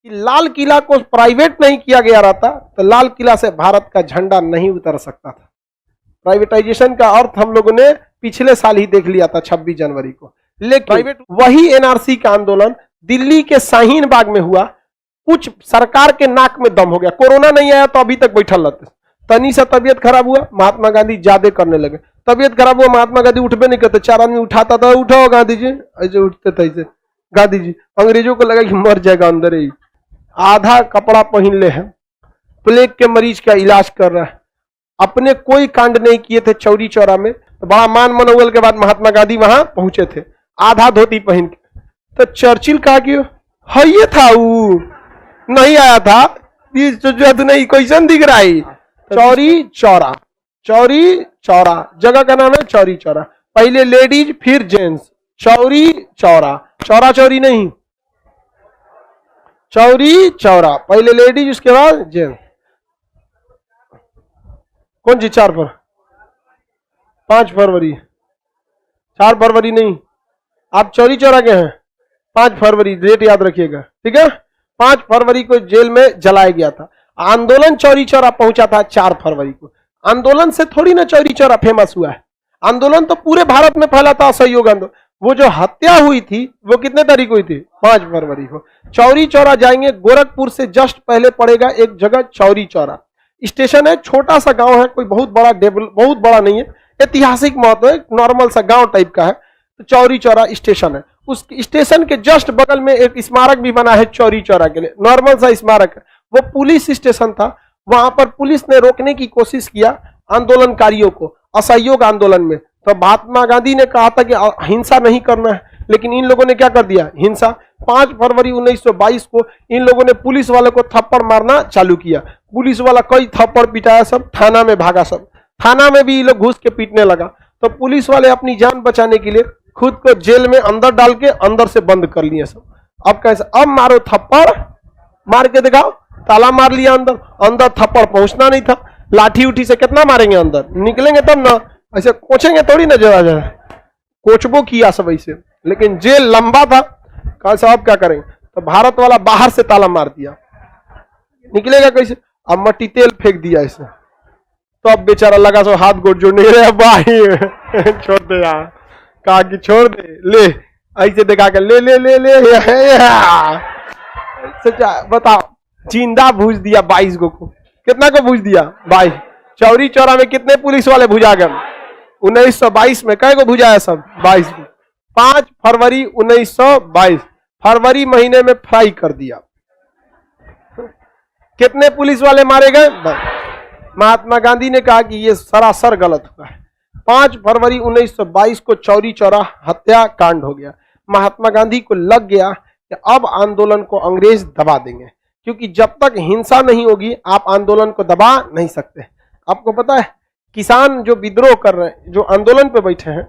कि लाल किला को प्राइवेट नहीं किया गया रहता तो लाल किला से भारत का झंडा नहीं उतर सकता था। प्राइवेटाइजेशन का अर्थ हम लोगों ने पिछले साल ही देख लिया था 26 जनवरी को। लेकिन वही एनआरसी का आंदोलन दिल्ली के शाहीन बाग में हुआ, कुछ सरकार के नाक में दम हो गया। कोरोना नहीं आया तो अभी तक बैठल रहते, तनी सा तबियत खराब हुआ महात्मा गांधी ज्यादा करने लगे, तबियत खराब हुआ महात्मा गांधी उठबे नहीं करते, 4 आदमी उठाता था, उठाओ गांधी जी, ऐसे उठते थे ऐसे गांधी जी। अंग्रेजों को लगा कि मर जाएगा अंदर ही, आधा कपड़ा पहन ले है, प्लेग के मरीज का इलाज कर रहा है, अपने कोई कांड नहीं किए थे चौरी चौरा में। तो बड़ा मान मनोबल के बाद महात्मा गांधी वहां पहुंचे थे आधा धोती पहन के। तो चर्चिल कहा कि हाँ ये था, वो नहीं आया था, नहीं क्वेश्चन दिख रहा है। चौरी चौरा, चौरी चौरा जगह का नाम है चौरी चौरा, पहले लेडीज फिर जेंट्स, चौरी चौरा, चौरा चौरी नहीं, चौरी चौरा, पहले लेडीज उसके बाद जेंट्स। कौन सी 5 फरवरी, 4 फरवरी नहीं, आप चौरी चौरा के हैं, 5 फरवरी डेट याद रखिएगा, ठीक है। 5 फरवरी को जेल में जलाया गया था। आंदोलन चौरी चौरा पहुंचा था 4 फरवरी को। आंदोलन से थोड़ी ना चौरी चौरा फेमस हुआ है, आंदोलन तो पूरे भारत में फैला था असहयोग आंदोलन। वो जो हत्या हुई थी वो कितने तारीख हुई थी? 5 फरवरी को। चौरी चौरा जाएंगे, गोरखपुर से जस्ट पहले पड़ेगा एक जगह चौरी चौरा स्टेशन है, छोटा सा गांव है, कोई बहुत बड़ा नहीं है, ऐतिहासिक महत्व है, नॉर्मल सा गांव टाइप का है। तो चौरी चौरा स्टेशन है, उस स्टेशन के जस्ट बगल में एक स्मारक भी बना है चौरी चौरा के लिए, नॉर्मल सा स्मारक है। वो पुलिस स्टेशन था, वहां पर पुलिस ने रोकने की कोशिश किया आंदोलनकारियों को असहयोग आंदोलन में। तो महात्मा गांधी ने कहा था कि हिंसा नहीं करना है, लेकिन इन लोगों ने क्या कर दिया? हिंसा। 5 फरवरी 1922 को इन लोगों ने पुलिस वाले को थप्पड़ मारना चालू किया, पुलिस वाला कई थप्पड़ पिटाया, सब थाना में भागा, सब थाना में भी ये लोग घुस के पीटने लगा। तो पुलिस वाले अपनी जान बचाने के लिए खुद को जेल में अंदर डाल के अंदर से बंद कर लिए सब। अब कैसे? अब मारो थप्पड़, मार के दिखाओ, ताला मार लिया अंदर, अंदर थप्पड़ पहुंचना नहीं था, लाठी उठी से कितना मारेंगे, अंदर निकलेंगे तब ना, ऐसे कोचेंगे थोड़ी ना, जरा जरा कोचबो किया सब ऐसे, लेकिन जेल लंबा था, कहा साहब क्या करेंगे? तो भारत वाला बाहर से ताला मार दिया, निकलेगा कैसे? अब मट्टी तेल फेंक दिया ऐसे। तो अब बेचारा लगा सो हाथ गोड़ जोड़ने, रे भाई छोड़ दे यार, कहा कि छोड़ दे, ले ऐसे दिखा के ले ले ले ले सच्चा बताओ, जिंदा भूज दिया 22 को। कितना को भूज दिया? 22। चौरी चौरा में कितने पुलिस वाले भुजा गए? 1922 में कई को भुजाया? सब 22 को। 5 फरवरी 1922 फरवरी महीने में फ्राई कर दिया। कितने पुलिस वाले मारे गए? महात्मा गांधी ने कहा कि यह सरासर गलत हुआ है। 5 फरवरी 1922 को चौरी चौरा हत्या कांड हो गया। महात्मा गांधी को लग गया कि अब आंदोलन को अंग्रेज दबा देंगे, क्योंकि जब तक हिंसा नहीं होगी आप आंदोलन को दबा नहीं सकते। आपको पता है किसान जो विद्रोह कर रहे हैं, जो आंदोलन पे बैठे हैं,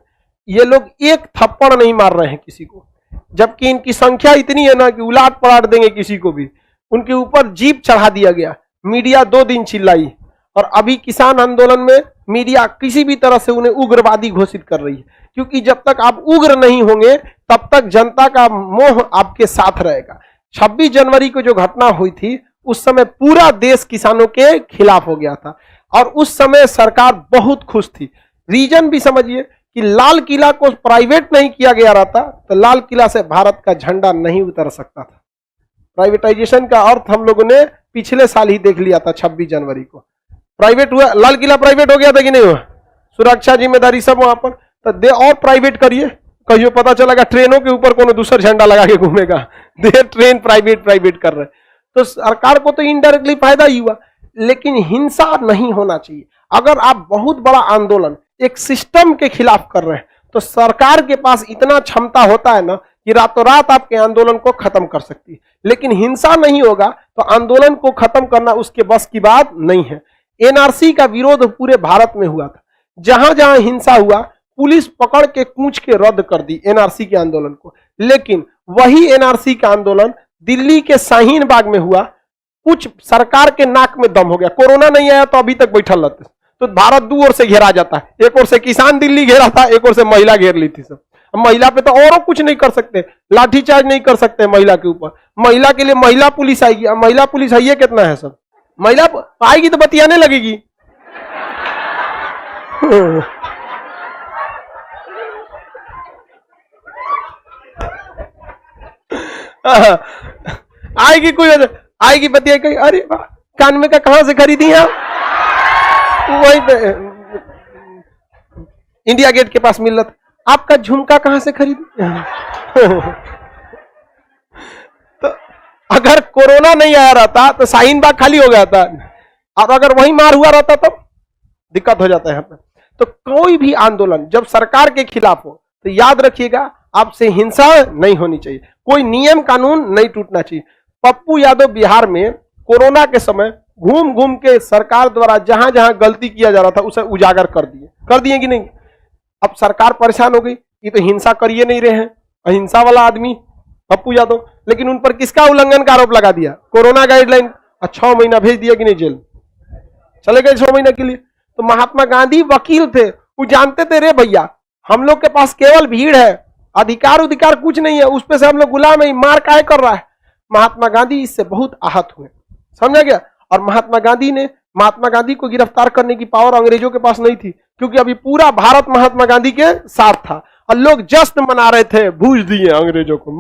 ये लोग एक थप्पड़ नहीं मार रहे हैं किसी को, जबकि इनकी संख्या इतनी है ना कि उलाट पलाट देंगे किसी को भी। उनके ऊपर जीप चढ़ा दिया गया, मीडिया 2 दिन चिल्लाई, और अभी किसान आंदोलन में मीडिया किसी भी तरह से उन्हें उग्रवादी घोषित कर रही है, क्योंकि जब तक आप उग्र नहीं होंगे तब तक जनता का मोह आपके साथ रहेगा। 26 जनवरी को जो घटना हुई थी उस समय पूरा देश किसानों के खिलाफ हो गया था, और उस समय सरकार बहुत खुश थी। रीजन भी समझिए कि लाल किला को प्राइवेट नहीं किया गया रहता तो लाल किला से भारत का झंडा नहीं उतर सकता था। प्राइवेटाइजेशन का अर्थ हम लोगों ने पिछले साल ही देख लिया था 26 जनवरी को। प्राइवेट हुआ, लाल किला प्राइवेट हो गया था कि नहीं हुआ? सुरक्षा जिम्मेदारी सब वहां पर, तो दे और प्राइवेट करिए, कहियो पता चलेगा ट्रेनों के ऊपर कोनो दूसरा झंडा लगा के घूमेगा, दे ट्रेन प्राइवेट कर रहे। तो सरकार को तो इनडायरेक्टली फायदा ही हुआ, लेकिन हिंसा नहीं होना चाहिए। अगर आप बहुत बड़ा आंदोलन एक सिस्टम के खिलाफ कर रहे हैं तो सरकार के पास इतना क्षमता होता है ना कि रातों रात आपके आंदोलन को खत्म कर सकती है, लेकिन हिंसा नहीं होगा तो आंदोलन को खत्म करना उसके बस की बात नहीं है। एनआरसी का विरोध पूरे भारत में हुआ था, जहां जहां हिंसा हुआ पुलिस पकड़ के कूच के रद्द कर दी एनआरसी के आंदोलन को। लेकिन वही एनआरसी का आंदोलन दिल्ली के शाहीन बाग में हुआ, कुछ सरकार के नाक में दम हो गया। कोरोना नहीं आया तो अभी तक बैठल रहते, तो भारत 2 ओर से घेरा जाता है, एक ओर से किसान दिल्ली घेरा था, एक ओर से महिला घेर ली थी सब। महिला पे तो और कुछ नहीं कर सकते, लाठीचार्ज नहीं कर सकते महिला के ऊपर। महिला के लिए महिला पुलिस आएगी। महिला पुलिस है ये कितना है सब, महिला आएगी तो बतियाने लगेगी। आएगी कोई आएगी बतिया कहीं, अरे कान में का कहां से खरीदी आप, वही पे इंडिया गेट के पास मिल रहा था, आपका झुमका कहां से खरीदी। तो अगर कोरोना नहीं आया रहता तो शाहीन बाग खाली हो गया था, और अगर वही मार हुआ रहता तो दिक्कत हो जाता है यहाँ पे। तो कोई भी आंदोलन जब सरकार के खिलाफ हो तो याद रखिएगा आपसे हिंसा नहीं होनी चाहिए, कोई नियम कानून नहीं टूटना चाहिए। पप्पू यादव बिहार में कोरोना के समय घूम घूम के सरकार द्वारा जहां जहां गलती किया जा रहा था उसे उजागर कर दिए कि नहीं। अब सरकार परेशान हो गई, ये तो हिंसा करिए नहीं रहे हैं, अहिंसा वाला आदमी पप्पू यादव, लेकिन उन पर किसका उल्लंघन का आरोप लगा दिया, कोरोना गाइडलाइन। 6 महीना भेज दिया कि नहीं जेल, चले गए 6 महीने के लिए। तो महात्मा गांधी वकील थे, वो जानते थे रे भैया हम लोग के पास केवल भीड़ है, अधिकार कुछ नहीं है, उस पे से हम लोग गुलाम है, मार काहे कर रहा है। महात्मा गांधी इससे बहुत आहत हुए, समझा गया। और महात्मा गांधी को गिरफ्तार करने की पावर अंग्रेजों के पास नहीं थी, क्योंकि अभी पूरा भारत महात्मा गांधी के साथ था और लोग जश्न मना रहे थे, भूज दिए अंग्रेजों को,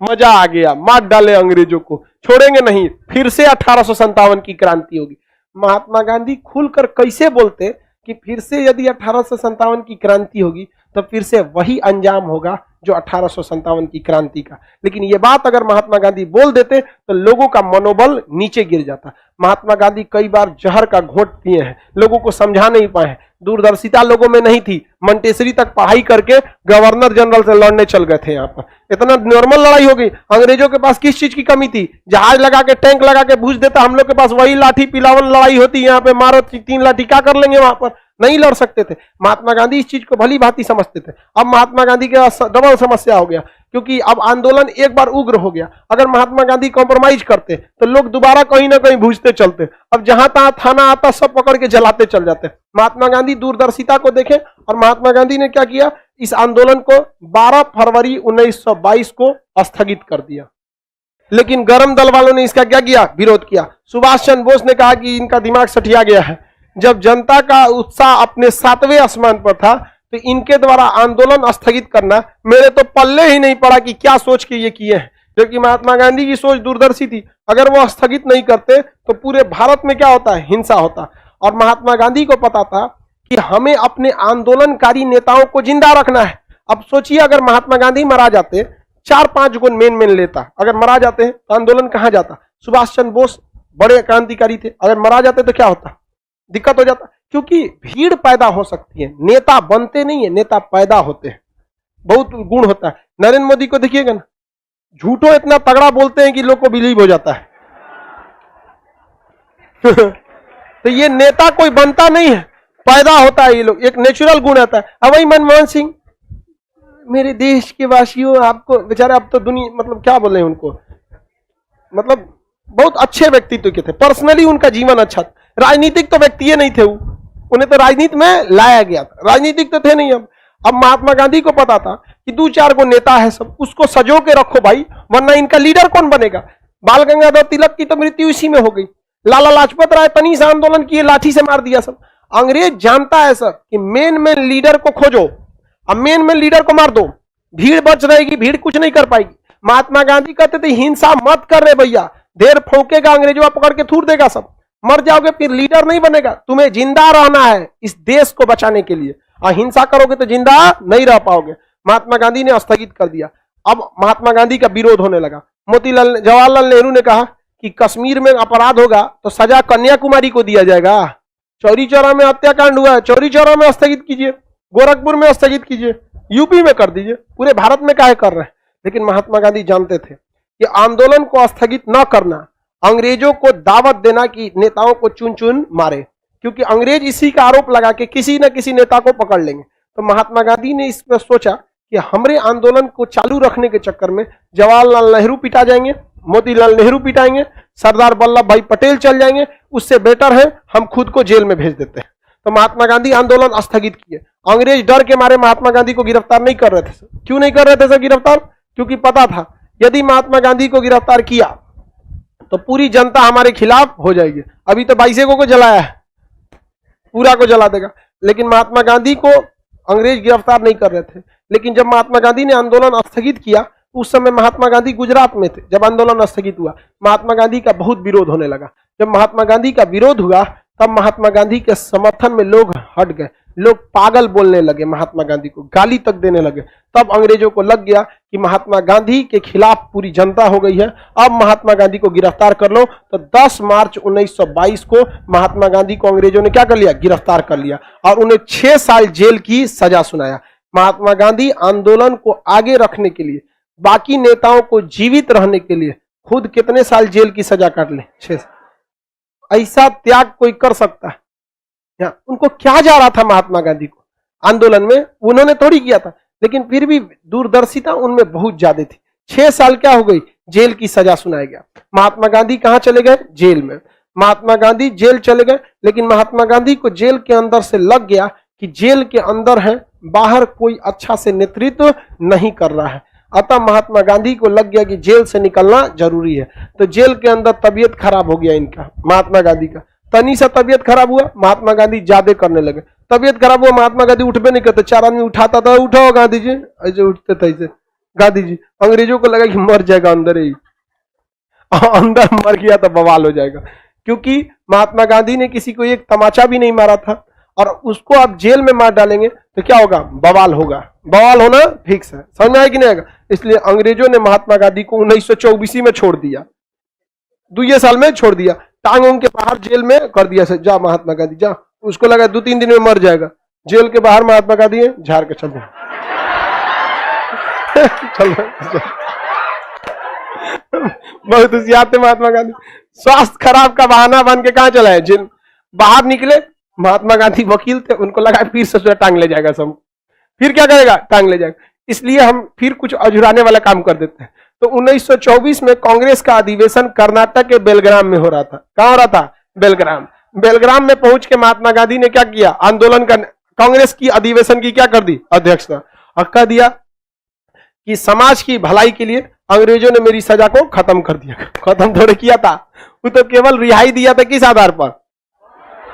मजा आ गया, मार डाले अंग्रेजों को, छोड़ेंगे नहीं, फिर से 1857 की क्रांति होगी। महात्मा गांधी खुलकर कैसे बोलते कि फिर से यदि 1857 की क्रांति होगी तो फिर से वही अंजाम होगा जो 1857 की क्रांति का। लेकिन ये बात अगर महात्मा गांधी बोल देते तो लोगों का मनोबल नीचे गिर जाता। महात्मा गांधी कई बार जहर का घोंट पिए हैं, लोगों को समझा नहीं पाए हैं, दूरदर्शिता लोगों में नहीं थी, मंटेसरी तक पढ़ाई करके गवर्नर जनरल से लड़ने चल गए थे। यहाँ पर इतना नॉर्मल लड़ाई हो गई। अंग्रेजों के पास किस चीज की कमी थी, जहाज लगा के टैंक लगा के भूज देता, हम लोग के पास वही लाठी पिलावन लड़ाई होती, यहाँ पे मारो 3 लाठी, क्या कर लेंगे, वहां पर नहीं लड़ सकते थे। महात्मा गांधी इस चीज को भली भांति समझते थे। अब महात्मा गांधी के डबल समस्या हो गया, क्योंकि अब आंदोलन एक बार उग्र हो गया। अगर महात्मा गांधी कॉम्प्रोमाइज करते तो लोग दोबारा कहीं ना कहीं भूजते चलते, अब जहां तहां थाना आता सब पकड़ के जलाते चल जाते। महात्मा गांधी दूरदर्शिता को देखें, और महात्मा गांधी ने क्या किया, इस आंदोलन को 12 फरवरी 1922 को स्थगित कर दिया। लेकिन गरम दल वालों ने इसका क्या किया, विरोध किया। सुभाष चंद्र बोस ने कहा कि इनका दिमाग सठिया गया है, जब जनता का उत्साह अपने 7वें आसमान पर था तो इनके द्वारा आंदोलन स्थगित करना मेरे तो पल्ले ही नहीं पड़ा कि क्या सोच के ये किए हैं। जबकि महात्मा गांधी की सोच दूरदर्शी थी, अगर वो स्थगित नहीं करते तो पूरे भारत में क्या होता है, हिंसा होता। और महात्मा गांधी को पता था कि हमें अपने आंदोलनकारी नेताओं को जिंदा रखना है। अब सोचिए अगर महात्मा गांधी मरा जाते, 4-5 गुण मेन लेता, अगर मरा जाते हैं तो आंदोलन कहां जाता। सुभाष चंद्र बोस बड़े क्रांतिकारी थे, अगर मरा जाते तो क्या होता, दिक्कत हो जाता। क्योंकि भीड़ पैदा हो सकती है, नेता बनते नहीं है, नेता पैदा होते हैं, बहुत गुण होता है। नरेंद्र मोदी को देखिएगा ना, झूठो इतना तगड़ा बोलते हैं कि लोग को बिलीव हो जाता है। तो ये नेता कोई बनता नहीं है, पैदा होता है, ये लोग एक नेचुरल गुण आता है। अब वही मनमोहन सिंह, मेरे देश के वासियों, आपको बेचारे अब तो दुनिया मतलब क्या बोले उनको, मतलब बहुत अच्छे व्यक्तित्व के थे, पर्सनली उनका जीवन अच्छा था। राजनीतिक तो व्यक्ति नहीं थे, उन्हें तो राजनीति में लाया गया था, राजनीतिक तो थे नहीं। अब महात्मा गांधी को पता था कि 2-4 गो नेता है सब, उसको सजो के रखो भाई, वरना इनका लीडर कौन बनेगा। बाल गंगाधर तिलक की तो मृत्यु इसी में हो गई, लाला लाजपत राय तनी से आंदोलन किए, लाठी से मार दिया सब। अंग्रेज जानता है सर कि मेन लीडर को खोजो, अब मेन लीडर को मार दो, भीड़ बच रहेगी, भीड़ कुछ नहीं कर पाएगी। महात्मा गांधी कहते थे हिंसा मत कर रहे भैया, देर फौकेगा अंग्रेजवा पकड़ के थूर देगा सब, मर जाओगे फिर लीडर नहीं बनेगा, तुम्हें जिंदा रहना है इस देश को बचाने के लिए, और हिंसा करोगे तो जिंदा नहीं रह पाओगे। महात्मा गांधी ने स्थगित कर दिया। अब महात्मा गांधी का विरोध होने लगा। जवाहरलाल नेहरू ने कहा कि कश्मीर में अपराध होगा तो सजा कन्याकुमारी को दिया जाएगा। चौरी चौरा में हत्याकांड हुआ है, चौरी चौरा में स्थगित कीजिए, गोरखपुर में स्थगित कीजिए, यूपी में कर दीजिए, पूरे भारत में काहे कर रहे हैं। लेकिन महात्मा गांधी जानते थे कि आंदोलन को स्थगित न करना अंग्रेजों को दावत देना कि नेताओं को चुन चुन मारे, क्योंकि अंग्रेज इसी का आरोप लगा के किसी न किसी नेता को पकड़ लेंगे। तो महात्मा गांधी ने इस पर सोचा कि हमारे आंदोलन को चालू रखने के चक्कर में जवाहरलाल नेहरू पिटा जाएंगे, मोतीलाल नेहरू पिटाएंगे, सरदार वल्लभ भाई पटेल चल जाएंगे, उससे बेटर है हम खुद को जेल में भेज देते हैं। तो महात्मा गांधी आंदोलन स्थगित किए। अंग्रेज डर के मारे महात्मा गांधी को गिरफ्तार नहीं कर रहे थे सर। क्यों नहीं कर रहे थे सर गिरफ्तार? क्योंकि पता था यदि महात्मा गांधी को गिरफ्तार किया तो पूरी जनता हमारे खिलाफ हो जाएगी। अभी तो 22 को जलाया है, पूरा को जला देगा। लेकिन महात्मा गांधी को अंग्रेज गिरफ्तार नहीं कर रहे थे। लेकिन जब महात्मा गांधी ने आंदोलन स्थगित किया, उस समय महात्मा गांधी गुजरात में थे। जब आंदोलन स्थगित हुआ, महात्मा गांधी का बहुत विरोध होने लगा। जब महात्मा गांधी का विरोध हुआ, तब महात्मा गांधी के समर्थन में लोग हट गए। लोग पागल बोलने लगे, महात्मा गांधी को गाली तक देने लगे। तब अंग्रेजों को लग गया कि महात्मा गांधी के खिलाफ पूरी जनता हो गई है, अब महात्मा गांधी को गिरफ्तार कर लो। तो 10 मार्च 1922 को महात्मा गांधी को अंग्रेजों ने क्या कर लिया? गिरफ्तार कर लिया और उन्हें 6 साल जेल की सजा सुनाया। महात्मा गांधी आंदोलन को आगे रखने के लिए, बाकी नेताओं को जीवित रहने के लिए खुद कितने साल जेल की सजा काट ले? 6 साल। ऐसा त्याग कोई कर सकता है? उनको क्या जा रहा था महात्मा गांधी को आंदोलन में? उन्होंने थोड़ी किया था, लेकिन फिर भी दूरदर्शिता उनमें बहुत ज्यादा थी। 6 साल क्या हो गई? जेल की सजा सुनाया गया। महात्मा गांधी कहां चले गए? जेल में। महात्मा गांधी जेल चले गए, लेकिन महात्मा गांधी को जेल के अंदर से लग गया कि जेल के अंदर है, बाहर कोई अच्छा से नेतृत्व नहीं कर रहा है। अतः महात्मा गांधी को लग गया कि जेल से निकलना जरूरी है। तो जेल के अंदर तबीयत खराब हो गया इनका, महात्मा गांधी का। तनी सा तबीयत खराब हुआ, महात्मा गांधी ज्यादा करने लगे। तबीयत खराब हुआ, महात्मा गांधी उठबे नहीं करते। 4 आदमी उठाता था, उठाओ गांधी जी, ऐसे उठते थे ऐसे गांधी जी। अंग्रेजों को लगा कि मर जाएगा अंदर ही, अंदर मर गया तो बवाल हो जाएगा। क्योंकि महात्मा गांधी ने किसी को एक तमाचा भी नहीं मारा था, और उसको आप जेल में मार डालेंगे तो क्या होगा? बवाल होगा। बवाल होना फिक्स है। समझ में आया कि नहीं आएगा? इसलिए अंग्रेजों ने महात्मा गांधी को 1924 में छोड़ दिया, 2 साल में छोड़ दिया। टांगों के बाहर जेल में कर दिया से, जा महात्मा गांधी जा। उसको लगा 2-3 दिन में मर जाएगा। जेल के बाहर महात्मा गांधी है, झाड़ के चल चलो बहुत होशियार थे महात्मा गांधी। स्वास्थ्य खराब का बहाना बन के कहां चला है? जेल बाहर निकले। महात्मा गांधी वकील थे, उनको लगा फिर से टांग ले जाएगा सब, फिर क्या करेगा? टांग ले जाएगा। इसलिए हम फिर कुछ अझुराने वाला काम कर देते हैं। तो 1924 में कांग्रेस का अधिवेशन कर्नाटक के बेलग्राम में हो रहा था। कहां हो रहा था? बेलग्राम। बेलग्राम में पहुंच के महात्मा गांधी ने क्या किया? आंदोलन का, कांग्रेस की अधिवेशन की क्या कर दी? अध्यक्षता। और कह दिया कि समाज की भलाई के लिए अंग्रेजों ने मेरी सजा को खत्म कर दिया। खत्म थोड़े किया था, वो तो केवल रिहाई दिया था। किस आधार पर?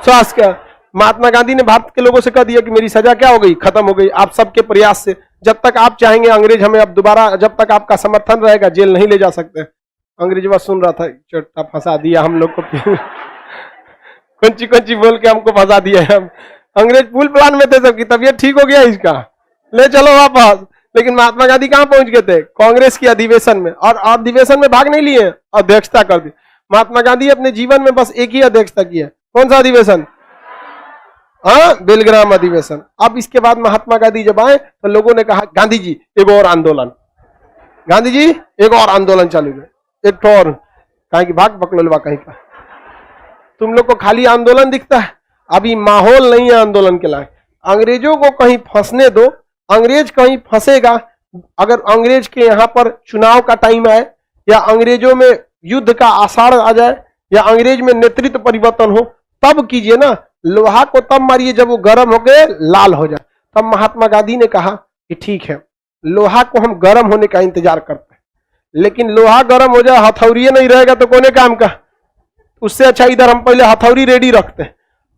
स्वास्थ्य का। महात्मा गांधी ने भारत के लोगों से कह दिया कि मेरी सजा क्या हो गई? खत्म हो गई। आप सबके प्रयास से, जब तक आप चाहेंगे अंग्रेज हमें अब दोबारा, जब तक आपका समर्थन रहेगा, जेल नहीं ले जा सकते। अंग्रेज बस सुन रहा था, चोटा फंसा दिया हम लोग को कंची बोल के हमको फंसा दिया है। अंग्रेज फुल प्लान में थे, सबकी तबीयत ठीक हो गया, इसका ले चलो वापस। लेकिन महात्मा गांधी कहां पहुंच गए थे? कांग्रेस की अधिवेशन में। और अधिवेशन में भाग नहीं लिए, अध्यक्षता कर दी। महात्मा गांधी अपने जीवन में बस एक ही अध्यक्षता की है। कौन सा अधिवेशन? हाँ, बेलग्राम अधिवेशन। अब इसके बाद महात्मा गांधी जब आए तो लोगों ने कहा, गांधी जी एक और आंदोलन, गांधी जी एक और आंदोलन चालू है, एक और। कहीं की भाग बकलोलवा कहीं का। तुम लोग को खाली आंदोलन दिखता है, अभी माहौल नहीं है आंदोलन के लायक। अंग्रेजों को कहीं फंसने दो, अंग्रेज कहीं फंसेगा। अगर अंग्रेज के यहाँ पर चुनाव का टाइम आए, या अंग्रेजों में युद्ध का आसार आ जाए, या अंग्रेज में नेतृत्व परिवर्तन हो, तब कीजिए ना। लोहा को तब मारिए जब वो गर्म होके लाल हो जाए। तब महात्मा गांधी ने कहा कि ठीक है, लोहा को हम गर्म होने का इंतजार करते हैं, लेकिन लोहा गर्म हो जाए, हथौड़ी नहीं रहेगा तो कोने काम का? उससे अच्छा इधर हम पहले हथौड़ी रेडी रखते हैं।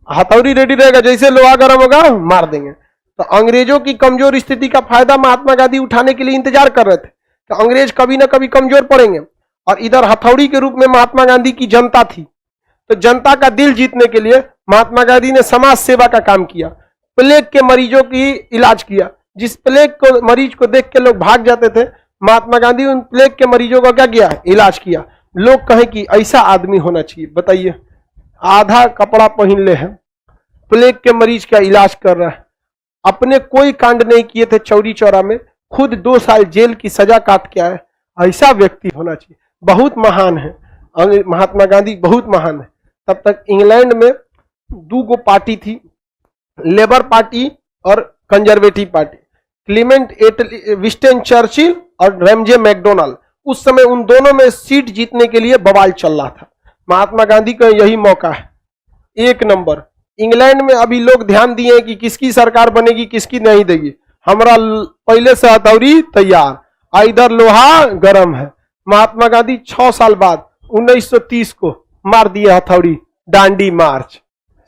हथौड़ी रेडी रहेगा, जैसे लोहा गर्म होगा मार देंगे। तो अंग्रेजों की कमजोर स्थिति का फायदा महात्मा गांधी उठाने के लिए इंतजार कर रहे थे कि अंग्रेज कभी ना कभी कमजोर पड़ेंगे। और इधर हथौड़ी के रूप में महात्मा गांधी की जनता थी। तो जनता का दिल जीतने के लिए महात्मा गांधी ने समाज सेवा का काम किया। प्लेग के मरीजों की इलाज किया। जिस प्लेग को मरीज को देख के लोग भाग जाते थे, महात्मा गांधी उन प्लेग के मरीजों का क्या किया? इलाज किया। लोग कहें कि ऐसा आदमी होना चाहिए। बताइए, आधा कपड़ा पहन ले है, प्लेग के मरीज का इलाज कर रहा है, अपने कोई कांड नहीं किए थे चौरी चौरा में, खुद 2 साल जेल की सजा काट के आए। ऐसा व्यक्ति होना चाहिए। बहुत महान है महात्मा गांधी, बहुत महान है। तब तक इंग्लैंड में 2 पार्टी थी, लेबर पार्टी और conservative party. Clement Winston Churchill और रैमजे मैकडोनाल्ड। उस समय उन दोनों में सीट जीतने के लिए बवाल चल रहा था। महात्मा गांधी का यही मौका है, 1 नंबर इंग्लैंड में अभी लोग ध्यान दिए कि किसकी सरकार बनेगी किसकी नहीं देगी। हमारा पहले से हथौड़ी तैयार, इधर लोहा गरम है। महात्मा गांधी 6 साल बाद 1930 को मार दिए हथौड़ी, दांडी मार्च।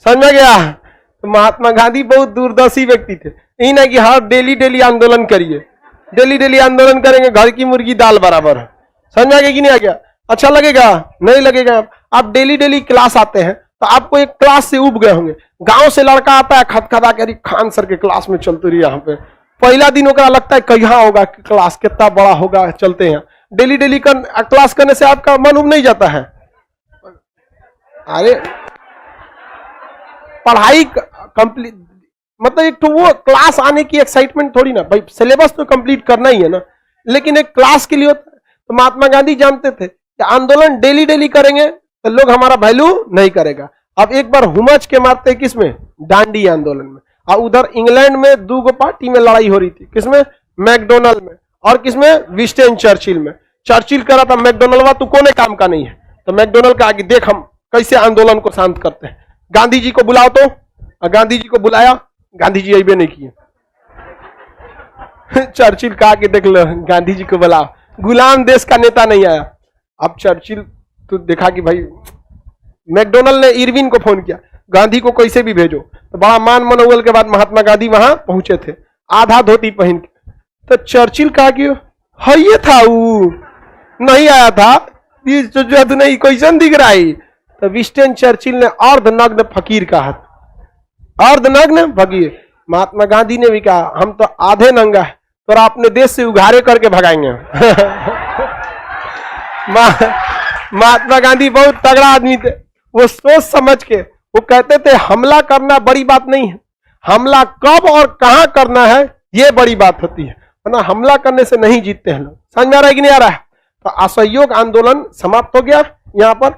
समझ में गया? तो महात्मा गांधी बहुत दूरदर्शी व्यक्ति थे। यही नहीं कि हर डेली आंदोलन करिए, डेली आंदोलन करेंगे घर की मुर्गी दाल बराबर है। समझ में आ गया कि नहीं आ गया? अच्छा लगेगा? नहीं लगेगा। आप डेली क्लास आते हैं तो आपको एक क्लास से उब गए होंगे। गांव से लड़का आता है खदखदा के, खान सर के क्लास में चलते रही। यहाँ पे पहला दिन होगा, लगता है कहाँ होगा क्लास, कितना बड़ा होगा, चलते हैं। डेली क्लास करने से आपका मन उब नहीं जाता है? अरे पढ़ाई कंप्लीट मतलब एक तो वो क्लास आने की एक्साइटमेंट थोड़ी ना भाई, सिलेबस तो कंप्लीट करना ही है ना, लेकिन एक क्लास के लिए होता है। तो महात्मा गांधी जानते थे कि आंदोलन डेली करेंगे तो लोग हमारा वैल्यू नहीं करेगा। अब एक बार हुमच के मारते किसमें? दांडी आंदोलन में। और उधर इंग्लैंड में 2 पार्टी में लड़ाई हो रही थी। किसमें? मैकडोनल्ड में। और किसमें? विंस्टन चर्चिल में। चर्चिल कह रहा था मैकडोनल्ड तू कोने काम का नहीं है, तो मैकडोनल्ड का आगे देख हम कैसे आंदोलन को शांत करते हैं, गांधी जी को बुलाओ। तो गांधी जी को बुलाया, गांधी जी अबे नहीं किए। चर्चिल कहा कि देख लो गांधी जी को बुलाओ, गुलाम देश का नेता नहीं आया। अब चर्चिल तो देखा कि भाई मैकडोनल्ड ने इरविन को फोन किया, गांधी को कैसे भी भेजो। तो बड़ा मान मनोबल के बाद महात्मा गांधी वहां पहुंचे थे, आधा धोती पहन के। तो चर्चिल कहा कि हाँ ये था, वो नहीं आया था, नहीं कैसन दिख रहा है। तो विंस्टन चर्चिल ने अर्धनग्न फकीर कहा, अर्धनग्न फकीर। महात्मा गांधी ने भी कहा हम तो आधे नंगा है, तो अपने देश से उघारे करके भगाएंगे। महात्मा गांधी बहुत तगड़ा आदमी थे। वो सोच समझ के वो कहते थे हमला करना बड़ी बात नहीं है, हमला कब और कहां करना है ये बड़ी बात होती है, वरना हमला करने से नहीं जीतते हैं लोग। समझ में आ रहा है कि नहीं आ रहा है? तो असहयोग आंदोलन समाप्त हो गया यहाँ पर।